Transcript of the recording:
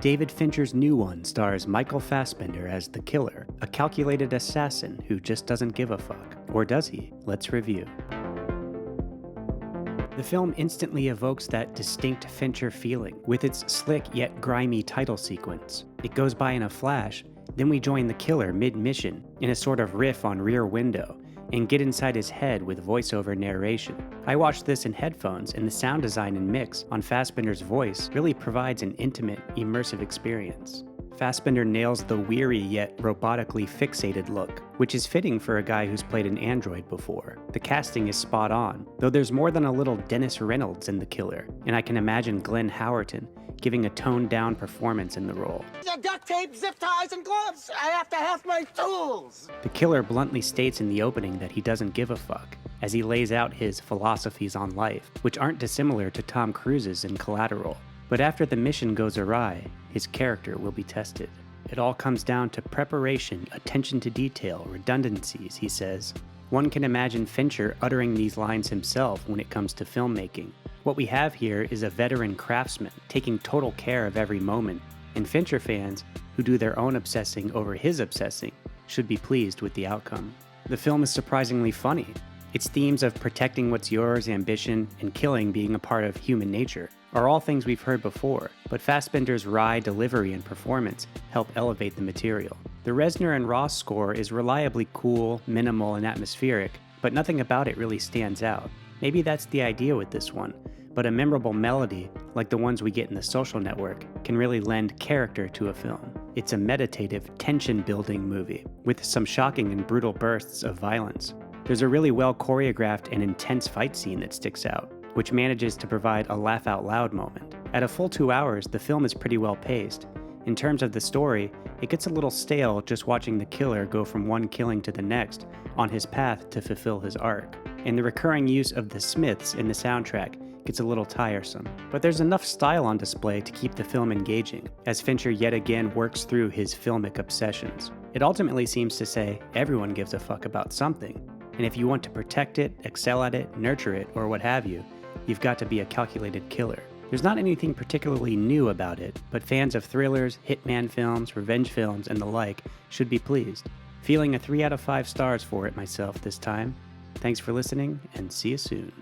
David Fincher's new one stars Michael Fassbender as the killer, a calculated assassin who just doesn't give a fuck. Or does he? Let's review. The film instantly evokes that distinct Fincher feeling, with its slick yet grimy title sequence. It goes by in a flash, then we join the killer mid-mission in a sort of riff on Rear Window, and get inside his head with voiceover narration. I watched this in headphones, and the sound design and mix on Fassbender's voice really provides an intimate, immersive experience. Fassbender nails the weary yet robotically fixated look, which is fitting for a guy who's played an android before. The casting is spot on, though there's more than a little Dennis Reynolds in the killer, and I can imagine Glenn Howerton giving a toned-down performance in the role. Duct tape, zip ties, and gloves. I have to have my tools. The killer bluntly states in the opening that he doesn't give a fuck, as he lays out his philosophies on life, which aren't dissimilar to Tom Cruise's in Collateral. But after the mission goes awry, his character will be tested. It all comes down to preparation, attention to detail, redundancies, he says. One can imagine Fincher uttering these lines himself when it comes to filmmaking. What we have here is a veteran craftsman taking total care of every moment, and Fincher fans, who do their own obsessing over his obsessing, should be pleased with the outcome. The film is surprisingly funny. Its themes of protecting what's yours, ambition, and killing being a part of human nature are all things we've heard before, but Fassbender's wry delivery and performance help elevate the material. The Reznor and Ross score is reliably cool, minimal, and atmospheric, but nothing about it really stands out. Maybe that's the idea with this one, but a memorable melody, like the ones we get in The Social Network, can really lend character to a film. It's a meditative, tension-building movie, with some shocking and brutal bursts of violence. There's a really well choreographed and intense fight scene that sticks out, which manages to provide a laugh-out-loud moment. At a full 2 hours, the film is pretty well paced. In terms of the story, it gets a little stale just watching the killer go from one killing to the next on his path to fulfill his arc. And the recurring use of the Smiths in the soundtrack gets a little tiresome. But there's enough style on display to keep the film engaging, as Fincher yet again works through his filmic obsessions. It ultimately seems to say everyone gives a fuck about something, and if you want to protect it, excel at it, nurture it, or what have you, you've got to be a calculated killer. There's not anything particularly new about it, but fans of thrillers, hitman films, revenge films, and the like should be pleased. Feeling a 3 out of 5 stars for it myself this time. Thanks for listening, and see you soon.